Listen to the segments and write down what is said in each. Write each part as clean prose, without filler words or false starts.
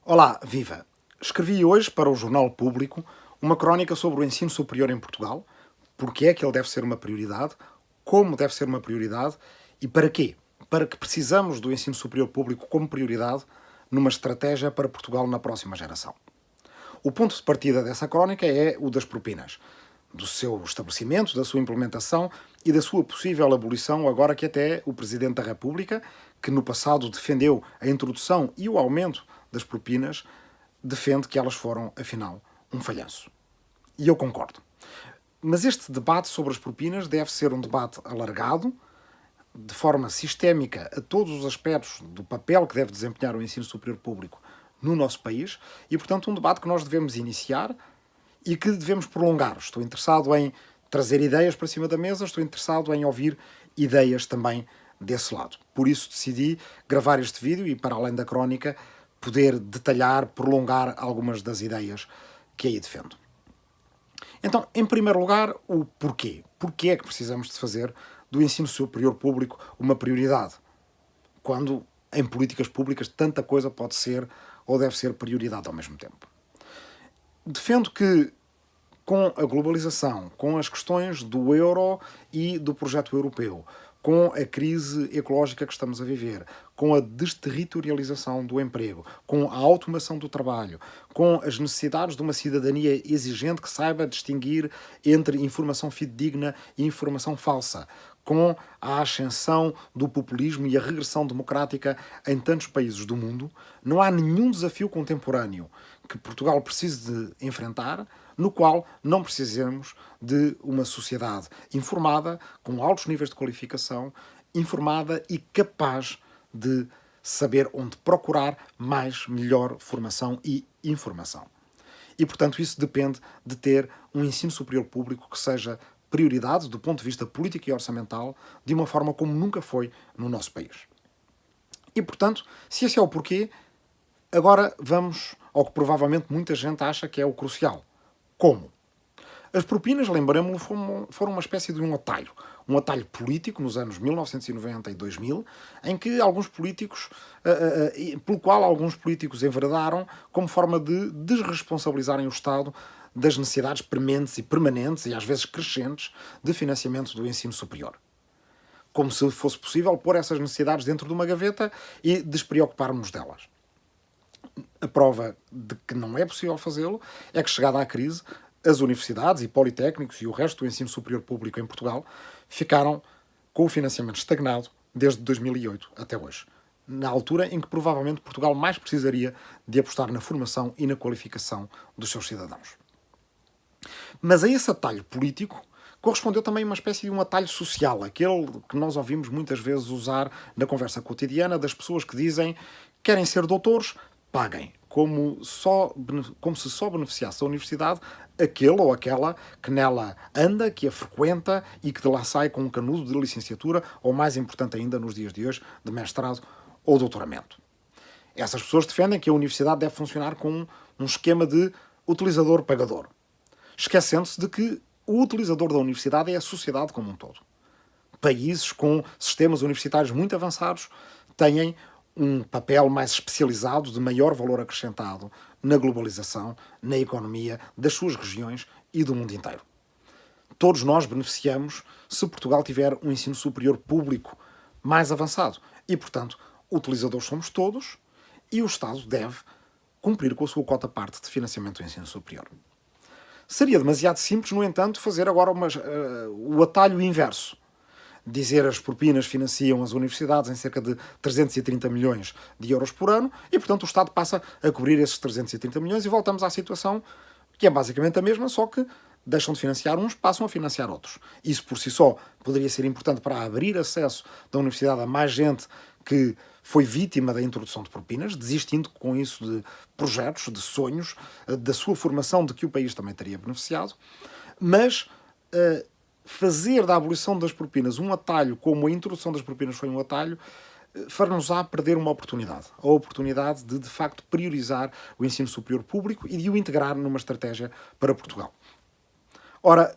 Olá, viva! Escrevi hoje para o Jornal Público uma crónica sobre o ensino superior em Portugal, porque é que ele deve ser uma prioridade, como deve ser uma prioridade e para quê? Para que precisamos do ensino superior público como prioridade numa estratégia para Portugal na próxima geração. O ponto de partida dessa crónica é o das propinas, do seu estabelecimento, da sua implementação e da sua possível abolição, agora que até o Presidente da República, que no passado defendeu a introdução e o aumento das propinas, defende que elas foram, afinal, um falhanço. E eu concordo. Mas este debate sobre as propinas deve ser um debate alargado, de forma sistémica, a todos os aspectos do papel que deve desempenhar o ensino superior público no nosso país e, portanto, um debate que nós devemos iniciar e que devemos prolongar. Estou interessado em trazer ideias para cima da mesa, estou interessado em ouvir ideias também desse lado. Por isso decidi gravar este vídeo e, para além da crónica, poder detalhar, prolongar algumas das ideias que aí defendo. Então, em primeiro lugar, o porquê. Porquê é que precisamos de fazer do ensino superior público uma prioridade? Quando em políticas públicas tanta coisa pode ser ou deve ser prioridade ao mesmo tempo. Defendo que com a globalização, com as questões do euro e do projeto europeu, com a crise ecológica que estamos a viver, com a desterritorialização do emprego, com a automação do trabalho, com as necessidades de uma cidadania exigente que saiba distinguir entre informação fidedigna e informação falsa, com a ascensão do populismo e a regressão democrática em tantos países do mundo, não há nenhum desafio contemporâneo que Portugal precise de enfrentar no qual não precisemos de uma sociedade informada, com altos níveis de qualificação, informada e capaz de saber onde procurar mais, melhor formação e informação. E, portanto, isso depende de ter um ensino superior público que seja prioridade do ponto de vista político e orçamental, de uma forma como nunca foi no nosso país. E, portanto, se esse é o porquê, agora vamos ao que provavelmente muita gente acha que é o crucial. Como? As propinas, lembremos-lo, foram uma espécie de um atalho político nos anos 1990 e 2000, em que alguns políticos, pelo qual alguns políticos enveredaram como forma de desresponsabilizarem o Estado das necessidades prementes e permanentes, e às vezes crescentes, de financiamento do ensino superior. Como se fosse possível pôr essas necessidades dentro de uma gaveta e despreocuparmos delas. A prova de que não é possível fazê-lo é que, chegada à crise, as universidades e politécnicos e o resto do ensino superior público em Portugal ficaram com o financiamento estagnado desde 2008 até hoje, na altura em que provavelmente Portugal mais precisaria de apostar na formação e na qualificação dos seus cidadãos. Mas a esse atalho político correspondeu também uma espécie de um atalho social, aquele que nós ouvimos muitas vezes usar na conversa cotidiana das pessoas que dizem que querem ser doutores, paguem, como se só beneficiasse a universidade aquele ou aquela que nela anda, que a frequenta e que de lá sai com um canudo de licenciatura, ou mais importante ainda nos dias de hoje, de mestrado ou doutoramento. Essas pessoas defendem que a universidade deve funcionar com um esquema de utilizador-pagador, esquecendo-se de que o utilizador da universidade é a sociedade como um todo. Países com sistemas universitários muito avançados têm um papel mais especializado, de maior valor acrescentado na globalização, na economia das suas regiões e do mundo inteiro. Todos nós beneficiamos se Portugal tiver um ensino superior público mais avançado. E, portanto, utilizadores somos todos e o Estado deve cumprir com a sua cota-parte de financiamento do ensino superior. Seria demasiado simples, no entanto, fazer agora o atalho inverso. Dizer as propinas financiam as universidades em cerca de 330 milhões de euros por ano e, portanto, o Estado passa a cobrir esses 330 milhões e voltamos à situação que é basicamente a mesma, só que deixam de financiar uns, passam a financiar outros. Isso por si só poderia ser importante para abrir acesso da universidade a mais gente que foi vítima da introdução de propinas, desistindo com isso de projetos, de sonhos, da sua formação, de que o país também teria beneficiado, mas fazer da abolição das propinas um atalho, como a introdução das propinas foi um atalho, far-nos-á perder uma oportunidade. A oportunidade de facto, priorizar o ensino superior público e de o integrar numa estratégia para Portugal. Ora,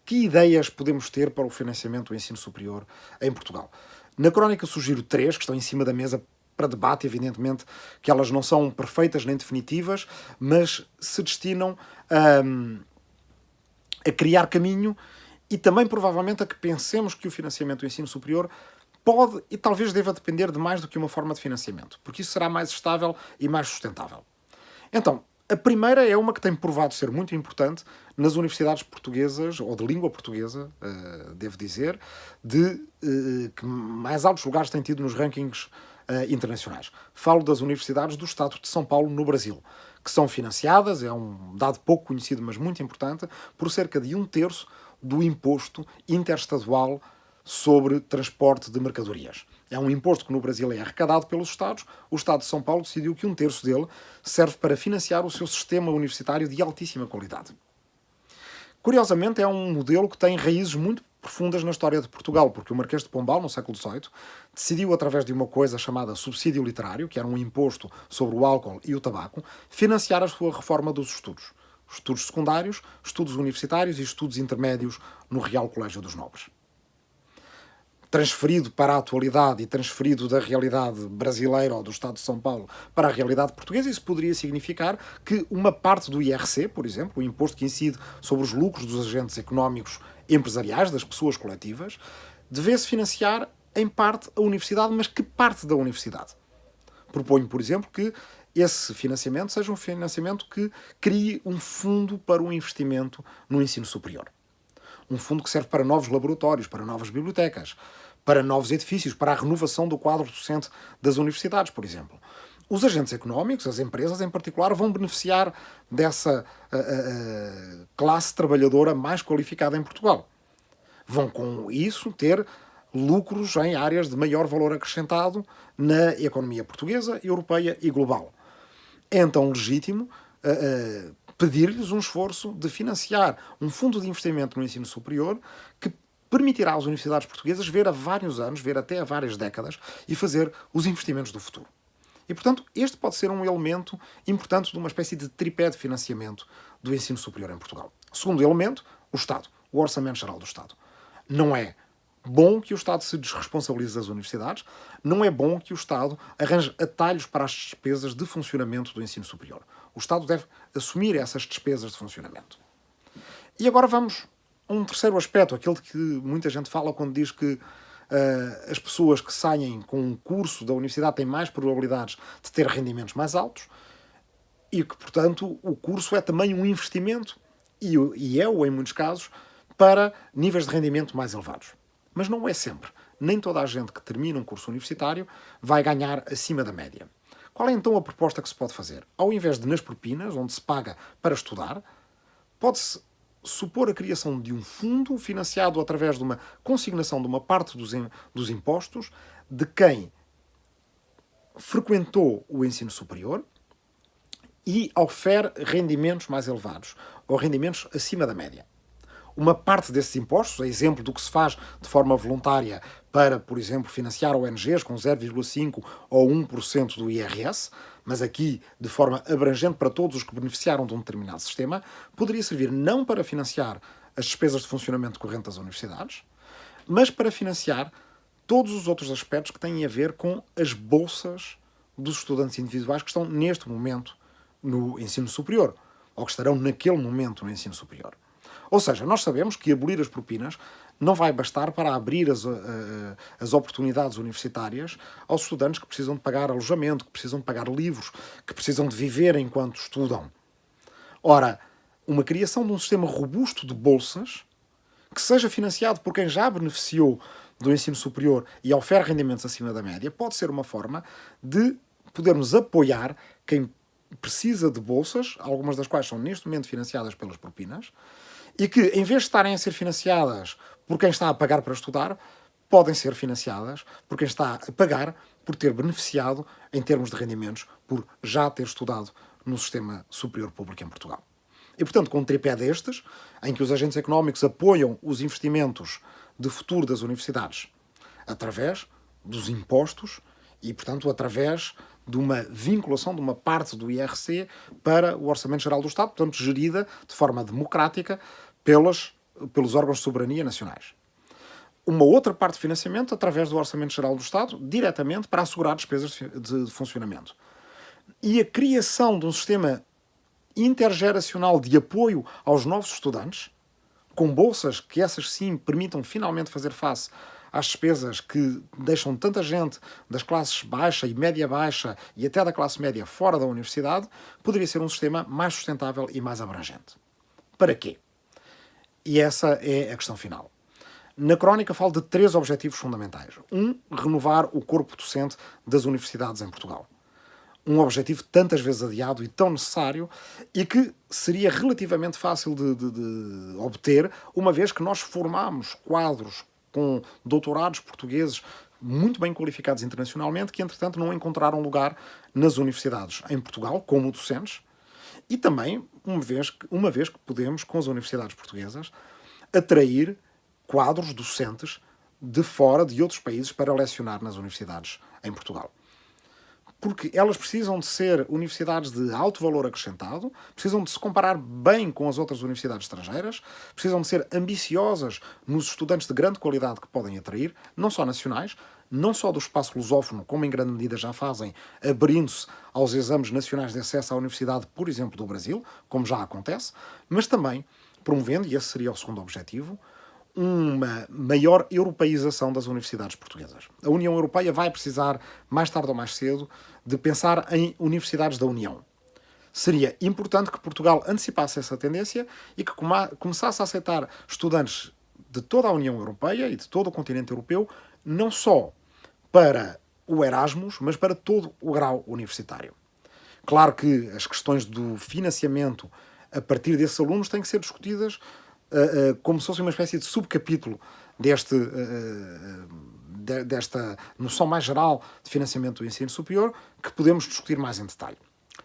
que ideias podemos ter para o financiamento do ensino superior em Portugal? Na crónica sugiro 3, que estão em cima da mesa para debate, evidentemente, que elas não são perfeitas nem definitivas, mas se destinam a criar caminho e também, provavelmente, a que pensemos que o financiamento do ensino superior pode e talvez deva depender de mais do que uma forma de financiamento, porque isso será mais estável e mais sustentável. Então, a primeira é uma que tem provado ser muito importante nas universidades portuguesas, ou de língua portuguesa, devo dizer, que mais altos lugares têm tido nos rankings internacionais. Falo das universidades do Estado de São Paulo, no Brasil, que são financiadas, é um dado pouco conhecido, mas muito importante, por cerca de 1/3 do imposto interestadual sobre transporte de mercadorias. É um imposto que no Brasil é arrecadado pelos Estados. O Estado de São Paulo decidiu que 1/3 dele serve para financiar o seu sistema universitário de altíssima qualidade. Curiosamente, é um modelo que tem raízes muito profundas na história de Portugal, porque o Marquês de Pombal, no século XVIII, decidiu, através de uma coisa chamada subsídio literário, que era um imposto sobre o álcool e o tabaco, financiar a sua reforma dos estudos. Estudos secundários, estudos universitários e estudos intermédios no Real Colégio dos Nobres. Transferido para a atualidade e transferido da realidade brasileira ou do Estado de São Paulo para a realidade portuguesa, isso poderia significar que uma parte do IRC, por exemplo, o imposto que incide sobre os lucros dos agentes económicos empresariais, das pessoas coletivas, devesse financiar em parte a universidade, mas que parte da universidade? Proponho, por exemplo, que esse financiamento seja um financiamento que crie um fundo para o investimento no ensino superior. Um fundo que serve para novos laboratórios, para novas bibliotecas, para novos edifícios, para a renovação do quadro docente das universidades, por exemplo. Os agentes económicos, as empresas em particular, vão beneficiar dessa classe trabalhadora mais qualificada em Portugal. Vão, com isso, ter lucros em áreas de maior valor acrescentado na economia portuguesa, europeia e global. É então legítimo pedir-lhes um esforço de financiar um fundo de investimento no ensino superior que permitirá às universidades portuguesas ver a vários anos, ver até a várias décadas e fazer os investimentos do futuro. E, portanto, este pode ser um elemento importante de uma espécie de tripé de financiamento do ensino superior em Portugal. Segundo elemento, o Estado, o Orçamento Geral do Estado. Não é bom que o Estado se desresponsabilize das universidades, não é bom que o Estado arranje atalhos para as despesas de funcionamento do ensino superior. O Estado deve assumir essas despesas de funcionamento. E agora vamos a um terceiro aspecto, aquele que muita gente fala quando diz que as pessoas que saem com um curso da universidade têm mais probabilidades de ter rendimentos mais altos e que, portanto, o curso é também um investimento, e é-o em muitos casos, para níveis de rendimento mais elevados. Mas não é sempre. Nem toda a gente que termina um curso universitário vai ganhar acima da média. Qual é então a proposta que se pode fazer? Ao invés de nas propinas, onde se paga para estudar, pode-se supor a criação de um fundo financiado através de uma consignação de uma parte dos impostos de quem frequentou o ensino superior e ofere rendimentos mais elevados, ou rendimentos acima da média. Uma parte desses impostos, a exemplo do que se faz de forma voluntária para, por exemplo, financiar ONGs com 0,5% ou 1% do IRS, mas aqui de forma abrangente para todos os que beneficiaram de um determinado sistema, poderia servir não para financiar as despesas de funcionamento corrente das universidades, mas para financiar todos os outros aspectos que têm a ver com as bolsas dos estudantes individuais que estão neste momento no ensino superior, ou que estarão naquele momento no ensino superior. Ou seja, nós sabemos que abolir as propinas não vai bastar para abrir as oportunidades universitárias aos estudantes que precisam de pagar alojamento, que precisam de pagar livros, que precisam de viver enquanto estudam. Ora, uma criação de um sistema robusto de bolsas que seja financiado por quem já beneficiou do ensino superior e ofere rendimentos acima da média pode ser uma forma de podermos apoiar quem precisa de bolsas, algumas das quais são neste momento financiadas pelas propinas, e que, em vez de estarem a ser financiadas por quem está a pagar para estudar, podem ser financiadas por quem está a pagar por ter beneficiado, em termos de rendimentos, por já ter estudado no sistema superior público em Portugal. E, portanto, com um tripé destes, em que os agentes económicos apoiam os investimentos de futuro das universidades através dos impostos e, portanto, através de uma vinculação de uma parte do IRC para o Orçamento Geral do Estado, portanto, gerida de forma democrática pelos órgãos de soberania nacionais. uma outra parte de financiamento através do Orçamento Geral do Estado, diretamente para assegurar despesas de funcionamento. E a criação de um sistema intergeracional de apoio aos novos estudantes, com bolsas que essas sim permitam finalmente fazer face às despesas que deixam tanta gente das classes baixa e média baixa e até da classe média fora da universidade, poderia ser um sistema mais sustentável e mais abrangente. Para quê? E essa é a questão final. Na crónica falo de 3 objetivos fundamentais. Renovar o corpo docente das universidades em Portugal. Um objetivo tantas vezes adiado e tão necessário e que seria relativamente fácil de obter, uma vez que nós formamos quadros com doutorados portugueses muito bem qualificados internacionalmente que, entretanto, não encontraram lugar nas universidades em Portugal como docentes e também, uma vez que podemos, com as universidades portuguesas, atrair quadros docentes de fora, de outros países, para lecionar nas universidades em Portugal. Porque elas precisam de ser universidades de alto valor acrescentado, precisam de se comparar bem com as outras universidades estrangeiras, precisam de ser ambiciosas nos estudantes de grande qualidade que podem atrair, não só nacionais, não só do espaço lusófono, como em grande medida já fazem, abrindo-se aos exames nacionais de acesso à universidade, por exemplo, do Brasil, como já acontece, mas também promovendo, e esse seria o segundo objetivo, uma maior europeização das universidades portuguesas. A União Europeia vai precisar, mais tarde ou mais cedo, de pensar em universidades da União. Seria importante que Portugal antecipasse essa tendência e que começasse a aceitar estudantes de toda a União Europeia e de todo o continente europeu, não só para o Erasmus, mas para todo o grau universitário. Claro que as questões do financiamento a partir desses alunos têm que ser discutidas como se fosse uma espécie de subcapítulo desta noção mais geral de financiamento do ensino superior, que podemos discutir mais em detalhe.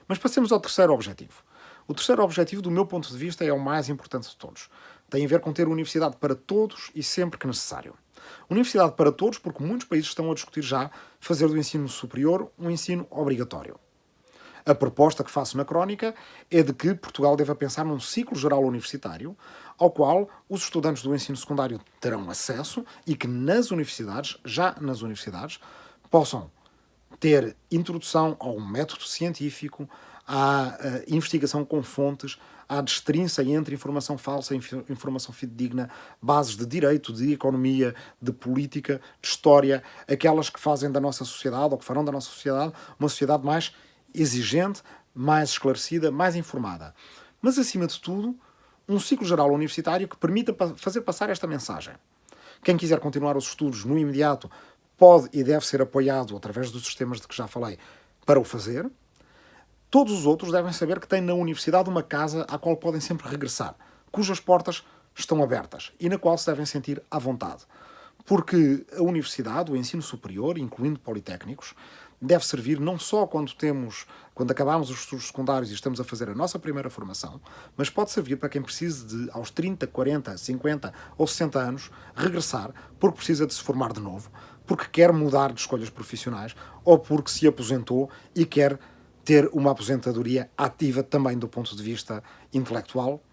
Mas passemos ao terceiro objetivo. O terceiro objetivo, do meu ponto de vista, é o mais importante de todos. Tem a ver com ter universidade para todos e sempre que necessário. Universidade para todos, porque muitos países estão a discutir já fazer do ensino superior um ensino obrigatório. A proposta que faço na crónica é de que Portugal deva pensar num ciclo geral universitário ao qual os estudantes do ensino secundário terão acesso e que já nas universidades, possam ter introdução ao método científico, à investigação com fontes, à destrinça entre informação falsa e informação fidedigna, bases de direito, de economia, de política, de história, aquelas que fazem da nossa sociedade, ou que farão da nossa sociedade, uma sociedade mais exigente, mais esclarecida, mais informada. Mas, acima de tudo, um ciclo geral universitário que permita fazer passar esta mensagem. Quem quiser continuar os estudos no imediato pode e deve ser apoiado através dos sistemas de que já falei para o fazer. Todos os outros devem saber que têm na universidade uma casa à qual podem sempre regressar, cujas portas estão abertas e na qual se devem sentir à vontade. Porque a universidade, o ensino superior, incluindo politécnicos, deve servir não só quando acabamos os estudos secundários e estamos a fazer a nossa primeira formação, mas pode servir para quem precise de, aos 30, 40, 50 ou 60 anos, regressar porque precisa de se formar de novo, porque quer mudar de escolhas profissionais ou porque se aposentou e quer ter uma aposentadoria ativa também do ponto de vista intelectual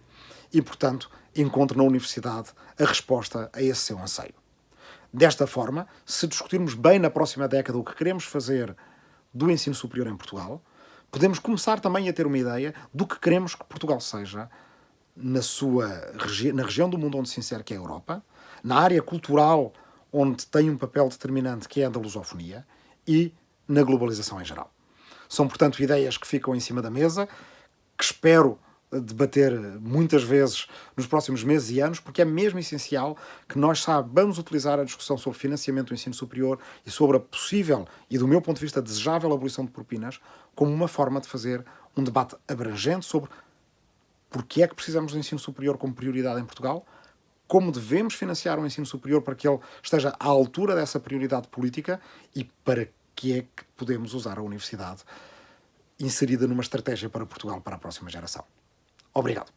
e, portanto, encontre na universidade a resposta a esse seu anseio. Desta forma, se discutirmos bem na próxima década o que queremos fazer do ensino superior em Portugal, podemos começar também a ter uma ideia do que queremos que Portugal seja na região do mundo onde se insere, que é a Europa, na área cultural, onde tem um papel determinante, que é a da lusofonia, e na globalização em geral. São, portanto, ideias que ficam em cima da mesa, que espero debater muitas vezes nos próximos meses e anos, porque é mesmo essencial que nós saibamos utilizar a discussão sobre financiamento do ensino superior e sobre a possível e, do meu ponto de vista, desejável abolição de propinas como uma forma de fazer um debate abrangente sobre porque é que precisamos do ensino superior como prioridade em Portugal, como devemos financiar o ensino superior para que ele esteja à altura dessa prioridade política e para que é que podemos usar a universidade inserida numa estratégia para Portugal para a próxima geração. Obrigado.